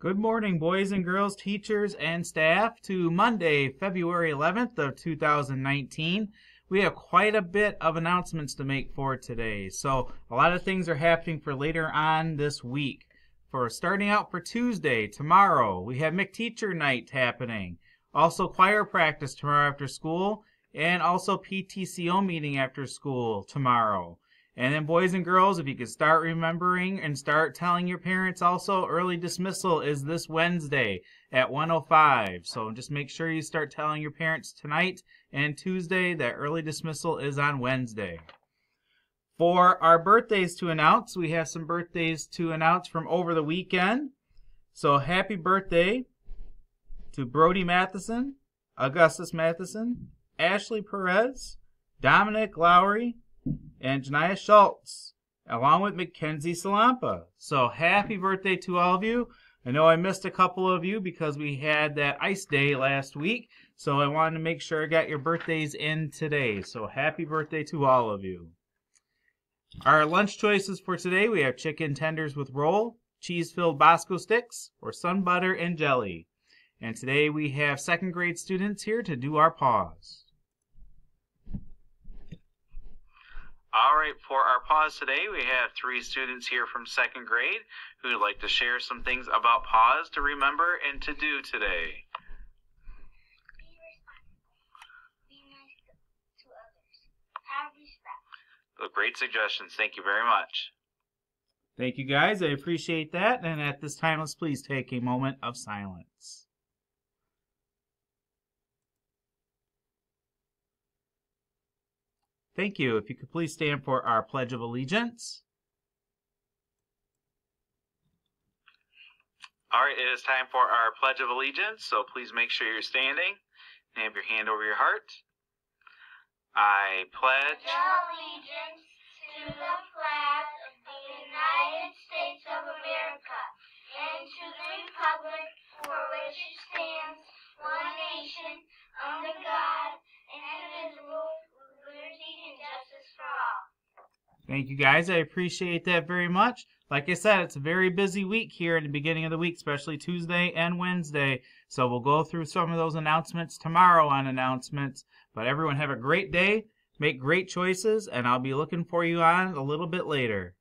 Good morning, boys and girls, teachers, and staff, to Monday, February 11th of 2019. We have quite a bit of announcements to make for today. So a lot of things are happening for later on this week. For starting out for Tuesday, tomorrow, we have McTeacher Night happening. Also choir practice tomorrow after school, and also PTCO meeting after school tomorrow. And then boys and girls, if you could start remembering and start telling your parents also, early dismissal is this Wednesday at 1:05. So just make sure you start telling your parents tonight and Tuesday that early dismissal is on Wednesday. For our birthdays to announce, we have some birthdays to announce from over the weekend. So happy birthday to Brody Matheson, Augustus Matheson, Ashley Perez, Dominic Lowry, and Janiyah Schultz, along with Mackenzie Salampa. So happy birthday to all of you. I know I missed a couple of you because we had that ice day last week, so I wanted to make sure I got your birthdays in today. So happy birthday to all of you. Our lunch choices for today, we have chicken tenders with roll, cheese-filled Bosco sticks, or sun butter and jelly. And today we have second grade students here to do our pause. All right, for our pause today, we have 3 students here from second grade who would like to share some things about pause to remember and to do today. Be responsible. Be nice to others. Have respect. So great suggestions. Thank you very much. Thank you, guys. I appreciate that. And at this time, let's please take a moment of silence. Thank you. If you could please stand for our Pledge of Allegiance. All right, it is time for our Pledge of Allegiance, so please make sure you're standing and have your hand over your heart. I pledge Allegiance to the flag of the United States of America and to the republic for which it stands, one nation, under God, indivisible, with liberty and justice for all. Thank you, guys. I appreciate that very much. Like I said, it's a very busy week here at the beginning of the week, especially Tuesday and Wednesday. So we'll go through some of those announcements tomorrow on announcements. But everyone have a great day, make great choices, and I'll be looking for you on a little bit later.